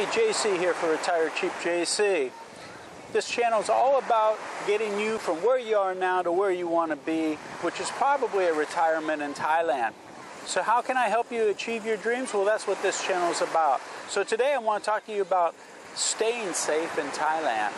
Hey, JC here for Retire Cheap JC. This channel is all about getting you from where you are now to where you want to be, which is probably a retirement in Thailand. So how can I help you achieve your dreams? Well, that's what this channel is about. So today I want to talk to you about staying safe in Thailand.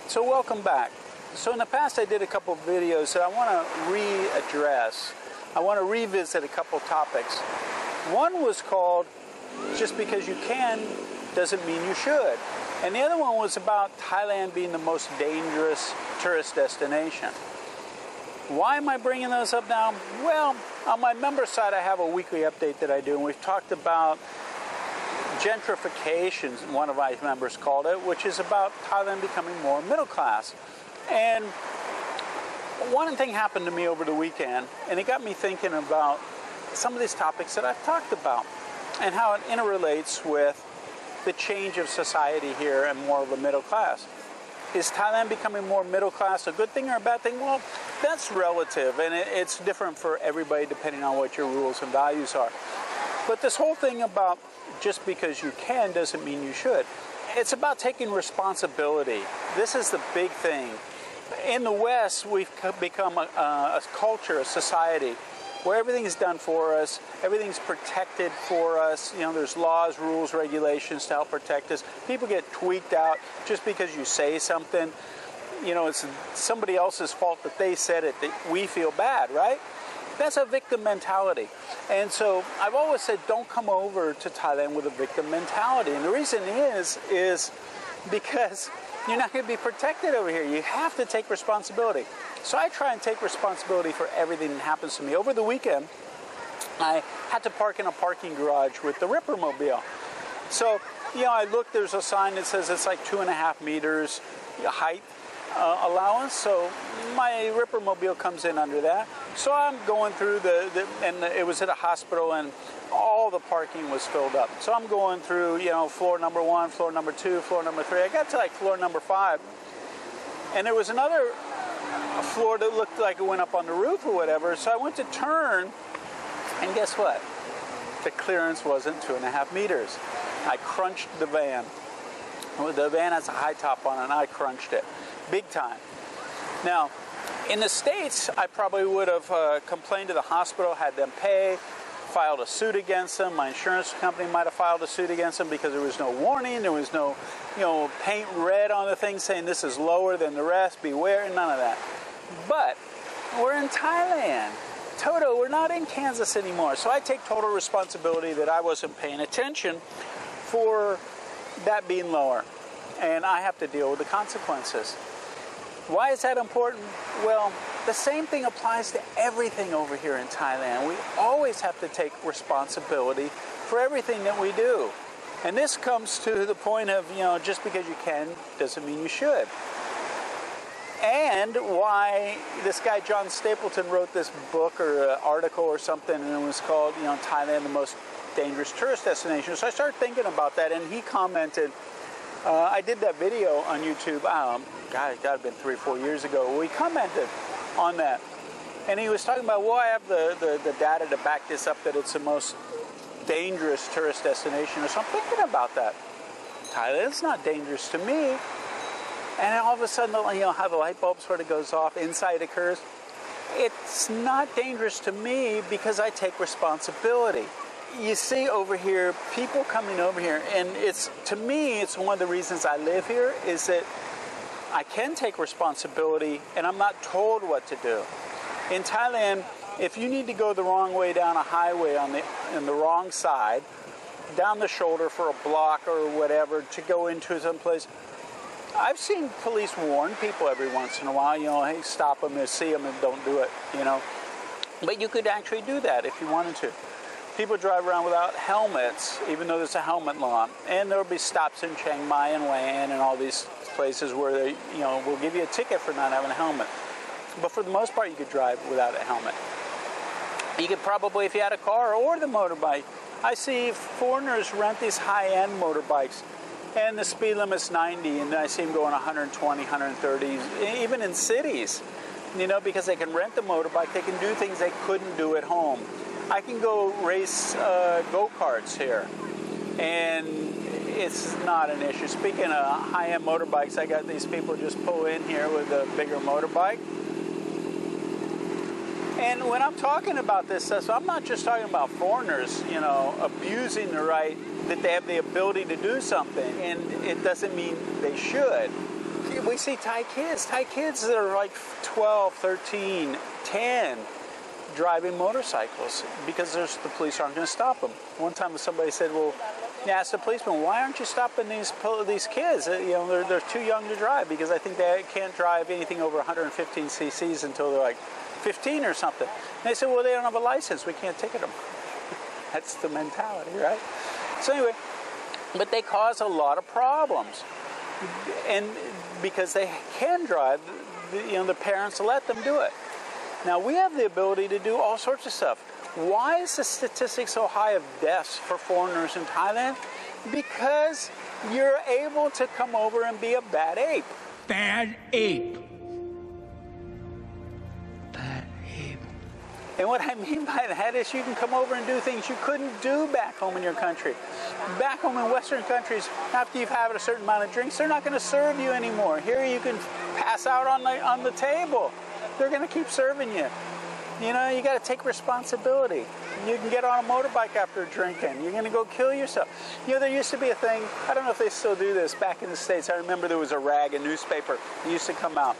So welcome back. So in the past I did a couple of videos that I want to readdress. I want to revisit a couple topics. One was called Just Because You Can Doesn't Mean You Should. And the other one was about Thailand being the most dangerous tourist destination. Why am I bringing those up now? Well, on my member site I have a weekly update that I do, and we've talked about gentrification, one of my members called it, which is about Thailand becoming more middle class. And one thing happened to me over the weekend, and it got me thinking about some of these topics that I've talked about and how it interrelates with the change of society here and more of a middle class. Is Thailand becoming more middle class a good thing or a bad thing? Well, that's relative, and it's different for everybody depending on what your rules and values are. But this whole thing about just because you can doesn't mean you should. It's about taking responsibility. This is the big thing. In the West, we've become a culture, a society, where everything is done for us, everything's protected for us. You know, there's laws, rules, regulations to help protect us. People get tweaked out just because you say something. You know, it's somebody else's fault that they said it, that we feel bad, right? That's a victim mentality. And so I've always said don't come over to Thailand with a victim mentality. And the reason is because you're not going to be protected over here. You have to take responsibility. So I try and take responsibility for everything that happens to me. Over the weekend, I had to park in a parking garage with the Rippermobile. So, you know, I looked, there's a sign that says it's like 2.5 meters height allowance, so my Rippermobile comes in under that. So I'm going through and it was at a hospital, and all the parking was filled up. So I'm going through, you know, floor number 1, floor number 2, floor number 3. I got to like floor number 5, and there was another floor that looked like it went up on the roof or whatever. So I went to turn, and guess what? The clearance wasn't 2.5 meters. I crunched the van. The van has a high top on it, and I crunched it. Big time. Now, in the States, I probably would have complained to the hospital, had them pay, filed a suit against them. My insurance company might have filed a suit against them because there was no warning, there was no, you know, paint red on the thing saying this is lower than the rest, beware, none of that. But we're in Thailand. Toto, we're not in Kansas anymore. So I take total responsibility that I wasn't paying attention for that being lower. And I have to deal with the consequences. Why is that important? Well, the same thing applies to everything over here in Thailand. We always have to take responsibility for everything that we do. And this comes to the point of, you know, just because you can doesn't mean you should. And why this guy John Stapleton wrote this book or article or something, and it was called, you know, Thailand, the most dangerous tourist destination. So I started thinking about that, and he commented, I did that video on YouTube, God, it got to have been 3 or 4 years ago. We commented on that. And he was talking about, well, I have the data to back this up, that it's the most dangerous tourist destination. So I'm thinking about that. Thailand's not dangerous to me. And all of a sudden, you know, how the light bulb sort of goes off, insight occurs. It's not dangerous to me because I take responsibility. You see over here, people coming over here, and to me, it's one of the reasons I live here, is that I can take responsibility and I'm not told what to do. In Thailand, if you need to go the wrong way down a highway on the wrong side, down the shoulder for a block or whatever to go into some place, I've seen police warn people every once in a while, you know, hey, stop them and see them and don't do it, you know. But you could actually do that if you wanted to. People drive around without helmets, even though there's a helmet law. And there'll be stops in Chiang Mai and Hue An and all these places where they, you know, will give you a ticket for not having a helmet. But for the most part, you could drive without a helmet. You could probably, if you had a car or the motorbike, I see foreigners rent these high-end motorbikes, and the speed limit's 90, and I see them going 120, 130, even in cities, you know, because they can rent the motorbike, they can do things they couldn't do at home. I can go race go-karts here, and it's not an issue. Speaking of high-end motorbikes, I got these people just pull in here with a bigger motorbike. And when I'm talking about this stuff, so I'm not just talking about foreigners, you know, abusing the right that they have the ability to do something, and it doesn't mean they should. We see Thai kids that are like 12, 13, 10, driving motorcycles because the police aren't going to stop them. One time somebody said, well, they asked the policeman, why aren't you stopping these kids? You know, they're too young to drive, because I think they can't drive anything over 115 cc's until they're like 15 or something. And they said, well, they don't have a license. We can't ticket them. That's the mentality, right? So anyway, but they cause a lot of problems. And because they can drive, you know, the parents let them do it. Now, we have the ability to do all sorts of stuff. Why is the statistic so high of deaths for foreigners in Thailand? Because you're able to come over and be a bad ape. Bad ape. Bad ape. And what I mean by that is you can come over and do things you couldn't do back home in your country. Back home in Western countries, after you've had a certain amount of drinks, they're not going to serve you anymore. Here you can pass out on the table. They're going to keep serving you. You know, you got to take responsibility. You can get on a motorbike after drinking. You're going to go kill yourself. You know, there used to be a thing, I don't know if they still do this, back in the States. I remember there was a rag, a newspaper that used to come out.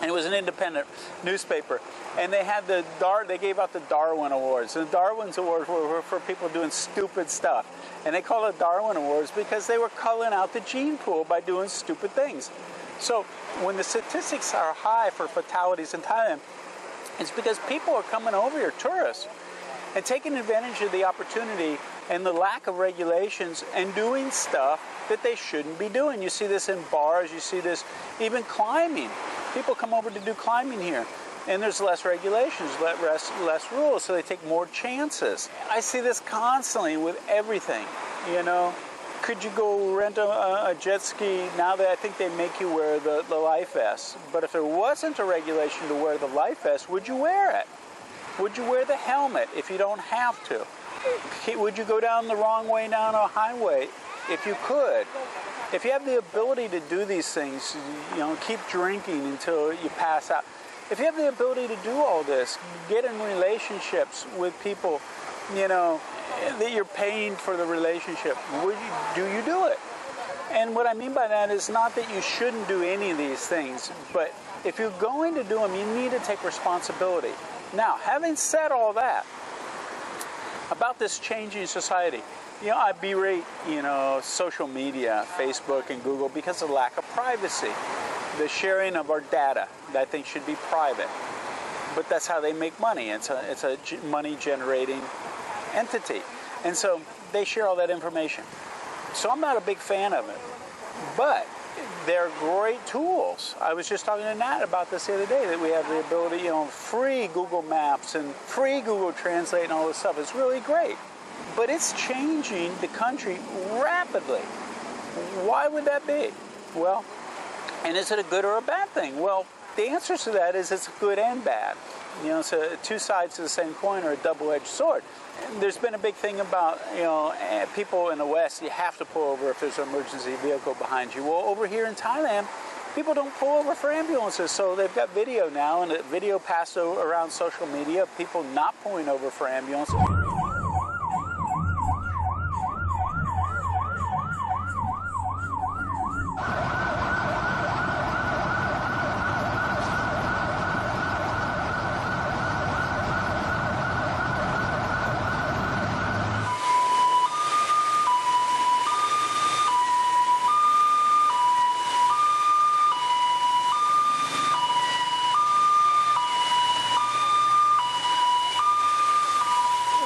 And it was an independent newspaper. And they had they gave out the Darwin Awards. And the Darwin Awards were for people doing stupid stuff. And they called it Darwin Awards because they were culling out the gene pool by doing stupid things. So when the statistics are high for fatalities in Thailand, it's because people are coming over here, tourists, and taking advantage of the opportunity and the lack of regulations and doing stuff that they shouldn't be doing. You see this in bars, you see this even climbing. People come over to do climbing here, and there's less regulations, less rules, so they take more chances. I see this constantly with everything, you know. Could you go rent a jet ski now that I think they make you wear the life vest? But if there wasn't a regulation to wear the life vest, would you wear it? Would you wear the helmet if you don't have to? Would you go down the wrong way down a highway if you could? If you have the ability to do these things, you know, keep drinking until you pass out. If you have the ability to do all this, get in relationships with people, you know, that you're paying for the relationship, do you do it? And what I mean by that is not that you shouldn't do any of these things, but if you're going to do them, you need to take responsibility. Now, having said all that, about this changing society, you know, I berate, you know, social media, Facebook and Google, because of the lack of privacy. The sharing of our data that I think should be private. But that's how they make money. It's a money-generating entity. And so they share all that information. So I'm not a big fan of it. But they're great tools. I was just talking to Nat about this the other day, that we have the ability, you know, free Google Maps and free Google Translate and all this stuff. It's really great. But it's changing the country rapidly. Why would that be? Well, and is it a good or a bad thing? Well, the answer to that is it's good and bad. You know, so two sides of the same coin are a double-edged sword. And there's been a big thing about, you know, people in the West, you have to pull over if there's an emergency vehicle behind you. Well, over here in Thailand, people don't pull over for ambulances, so they've got video now, and the video passed around social media of people not pulling over for ambulances.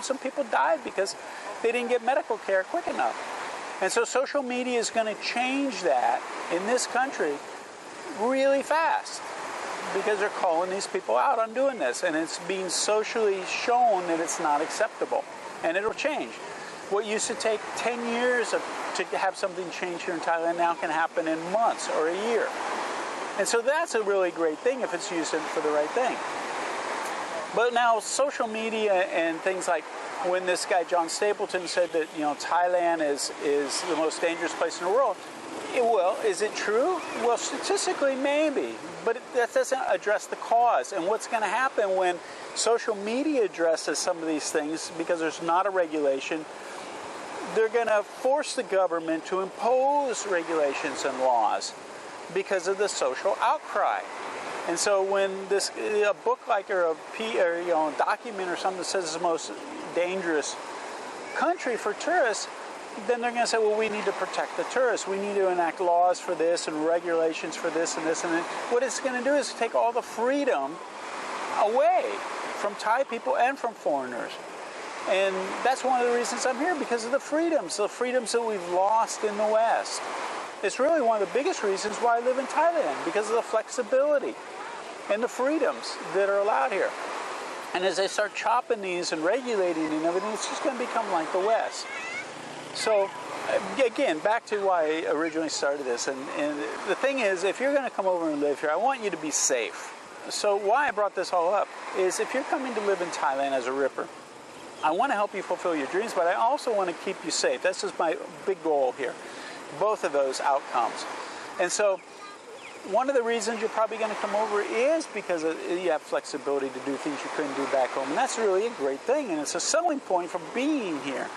Some people died because they didn't get medical care quick enough. And so social media is going to change that in this country really fast, because they're calling these people out on doing this, and it's being socially shown that it's not acceptable, and it'll change. What used to take 10 years to have something change here in Thailand now can happen in months or a year. And so that's a really great thing if it's used for the right thing. But now social media and things like when this guy John Stapleton said that, you know, Thailand is the most dangerous place in the world, well, is it true? Well, statistically, maybe, but that doesn't address the cause. And what's going to happen when social media addresses some of these things, because there's not a regulation, they're going to force the government to impose regulations and laws because of the social outcry. And so when a book like or a document or something that says it's the most dangerous country for tourists, then they're going to say, well, we need to protect the tourists. We need to enact laws for this and regulations for this and this and that. What it's going to do is take all the freedom away from Thai people and from foreigners. And that's one of the reasons I'm here, because of the freedoms that we've lost in the West. It's really one of the biggest reasons why I live in Thailand, because of the flexibility and the freedoms that are allowed here. And as they start chopping these and regulating and everything, it's just going to become like the West. So, again, back to why I originally started this. And the thing is, if you're going to come over and live here, I want you to be safe. So why I brought this all up is if you're coming to live in Thailand as a Ripper, I want to help you fulfill your dreams, but I also want to keep you safe. That's just my big goal here. Both of those outcomes. And so one of the reasons you're probably going to come over is because you have flexibility to do things you couldn't do back home. And that's really a great thing, and it's a selling point for being here.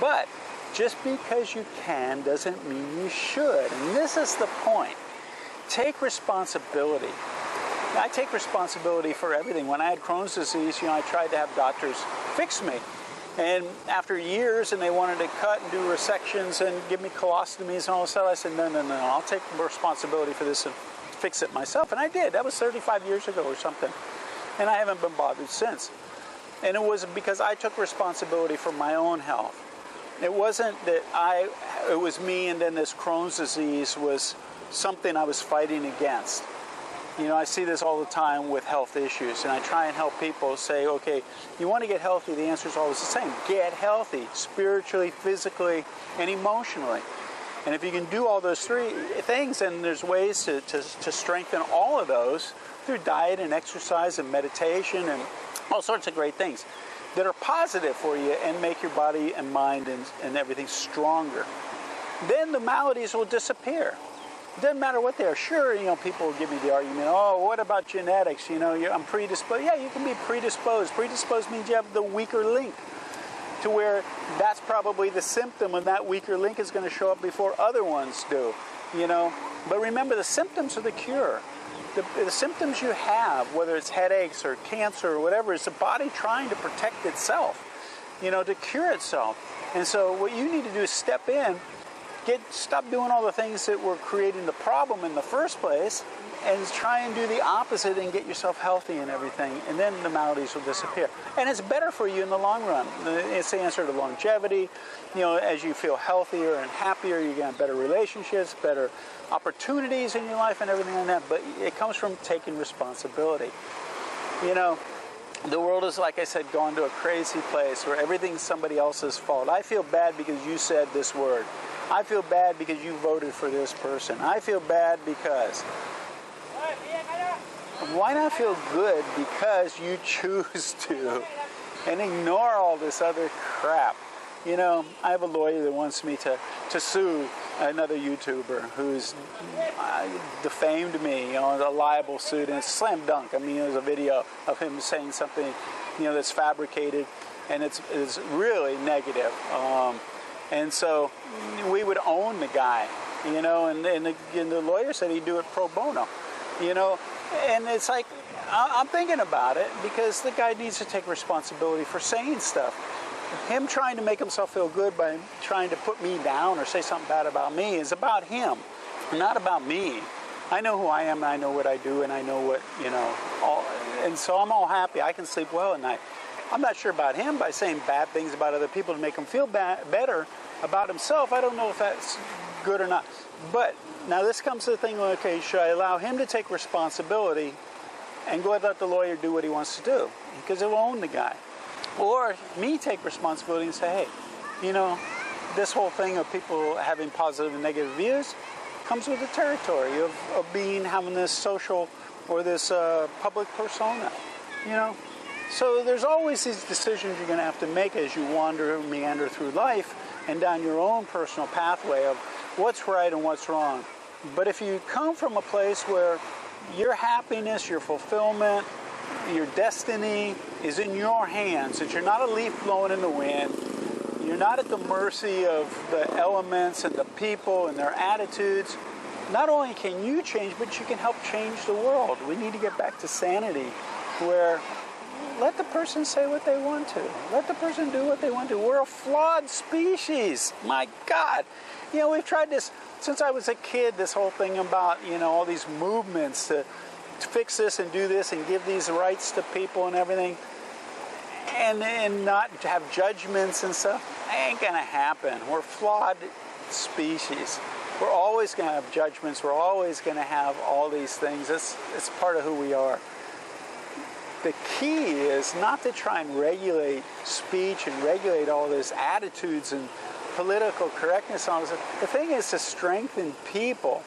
But just because you can doesn't mean you should. And this is the point. Take responsibility. I take responsibility for everything. When I had Crohn's disease, I tried to have doctors fix me. And after years, and they wanted to cut and do resections and give me colostomies and all this stuff, I said, no, I'll take responsibility for this and fix it myself. And I did. That was 35 years ago or something. And I haven't been bothered since. And it was because I took responsibility for my own health. It wasn't that it was me and then this Crohn's disease was something I was fighting against. I see this all the time with health issues, and I try and help people say, okay, you want to get healthy, the answer is always the same. Get healthy, spiritually, physically, and emotionally. And if you can do all those three things, and there's ways to strengthen all of those through diet and exercise and meditation and all sorts of great things that are positive for you and make your body and mind and everything stronger, then the maladies will disappear. It doesn't matter what they are. Sure, people will give me the argument, oh, what about genetics? I'm predisposed. Yeah, you can be predisposed. Predisposed means you have the weaker link to where that's probably the symptom, and that weaker link is going to show up before other ones do, But remember, the symptoms are the cure. The symptoms you have, whether it's headaches or cancer or whatever, is the body trying to protect itself, to cure itself. And so what you need to do is step in, stop doing all the things that were creating the problem in the first place, and try and do the opposite and get yourself healthy and everything, and then the maladies will disappear. And it's better for you in the long run. It's the answer to longevity. As you feel healthier and happier, you're going to have better relationships, better opportunities in your life and everything like that. But it comes from taking responsibility. The world is, like I said, gone to a crazy place where everything's somebody else's fault. I feel bad because you said this word. I feel bad because you voted for this person. I feel bad because... Why not feel good because you choose to and ignore all this other crap? I have a lawyer that wants me to sue another YouTuber who's defamed me, a libel suit, and it's a slam dunk. There's a video of him saying something, that's fabricated, and it's really negative. And so we would own the guy, and the lawyer said he'd do it pro bono, and it's like, I'm thinking about it because the guy needs to take responsibility for saying stuff. Him trying to make himself feel good by trying to put me down or say something bad about me is about him, not about me. I know who I am, and I know what I do, and I know what, and so I'm all happy. I can sleep well at night. I'm not sure about him by saying bad things about other people to make him feel better about himself. I don't know if that's good or not. But now this comes to the thing, okay, should I allow him to take responsibility and go ahead and let the lawyer do what he wants to do? Because it will own the guy. Or me take responsibility and say, hey, you know, this whole thing of people having positive and negative views comes with the territory of having this social or this public persona, you know. So there's always these decisions you're going to have to make as you meander through life and down your own personal pathway of what's right and what's wrong. But if you come from a place where your happiness, your fulfillment, your destiny is in your hands, that you're not a leaf blowing in the wind, you're not at the mercy of the elements and the people and their attitudes, not only can you change, but you can help change the world. We need to get back to sanity, where let the person say what they want to. Let the person do what they want to. We're a flawed species. My God. You know, we've tried this since I was a kid, this whole thing about, you know, all these movements to fix this and do this and give these rights to people and everything, and not to have judgments and stuff. Ain't going to happen. We're flawed species. We're always going to have judgments. We're always going to have all these things. It's part of who we are. The key is not to try and regulate speech and regulate all this attitudes and political correctness and all this. The thing is to strengthen people.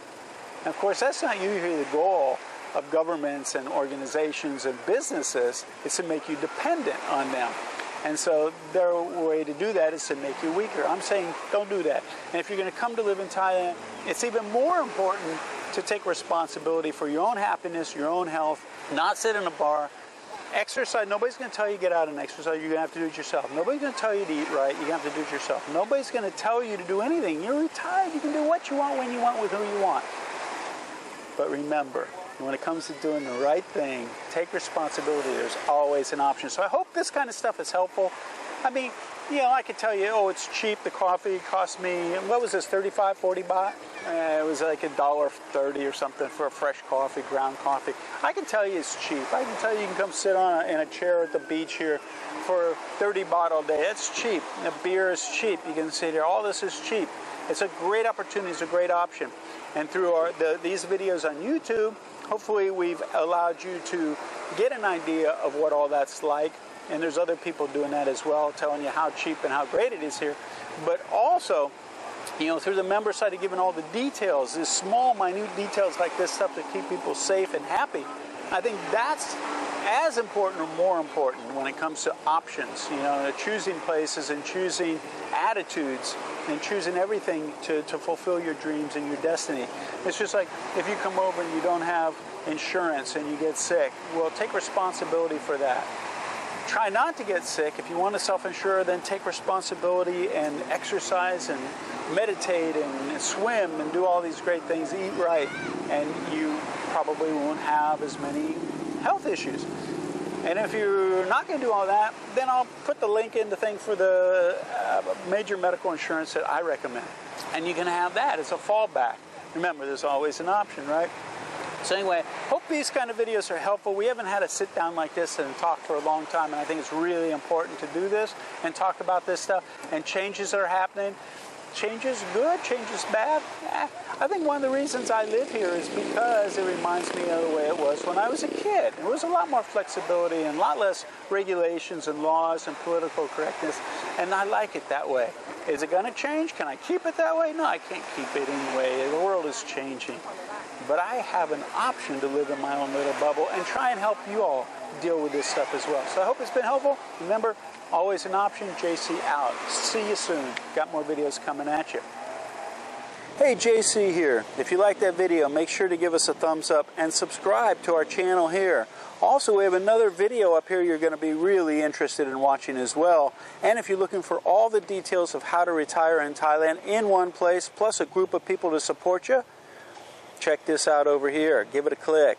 And of course, that's not usually the goal of governments and organizations and businesses. It's to make you dependent on them. And so their way to do that is to make you weaker. I'm saying don't do that. And if you're going to come to live in Thailand, it's even more important to take responsibility for your own happiness, your own health, not sit in a bar. Exercise, nobody's going to tell you to get out and exercise. You're going to have to do it yourself. Nobody's going to tell you to eat right. You're going to have to do it yourself. Nobody's going to tell you to do anything. You're retired. You can do what you want, when you want, with who you want. But remember, when it comes to doing the right thing, take responsibility. There's always an option. So I hope this kind of stuff is helpful. I mean, you know, I could tell you, oh, it's cheap. The coffee cost me, what was this, 35, 40 baht? It was like $1.30 or something for a fresh coffee, ground coffee. I can tell you it's cheap. I can tell you can come sit in a chair at the beach here for 30 baht all day. It's cheap. The beer is cheap. You can sit here. All this is cheap. It's a great opportunity. It's a great option. And through these videos on YouTube, hopefully we've allowed you to get an idea of what all that's like. And there's other people doing that as well, telling you how cheap and how great it is here. But also, you know, through the member site, giving all the details, these small, minute details like this stuff to keep people safe and happy. I think that's as important or more important when it comes to options, you know, choosing places and choosing attitudes and choosing everything to fulfill your dreams and your destiny. It's just like if you come over and you don't have insurance and you get sick, well, take responsibility for that. Try not to get sick. If you want to self-insure, then take responsibility and exercise and meditate and swim and do all these great things, eat right, and you probably won't have as many health issues. And if you're not going to do all that, then I'll put the link in the thing for the major medical insurance that I recommend. And you can have that as a fallback. Remember, there's always an option, right? So anyway, hope these kind of videos are helpful. We haven't had a sit down like this and talk for a long time, and I think it's really important to do this and talk about this stuff and changes that are happening. Change is good, change is bad. I think one of the reasons I live here is because it reminds me of the way it was when I was a kid. There was a lot more flexibility and a lot less regulations and laws and political correctness, and I like it that way. Is it going to change? Can I keep it that way? No, I can't keep it anyway. The world is changing. But I have an option to live in my own little bubble and try and help you all deal with this stuff as well. So I hope it's been helpful. Remember, always an option. JC out. See you soon. Got more videos coming at you. Hey, JC here. If you like that video, make sure to give us a thumbs up and subscribe to our channel here. Also, we have another video up here you're going to be really interested in watching as well. And if you're looking for all the details of how to retire in Thailand in one place, plus a group of people to support you, check this out over here. Give it a click.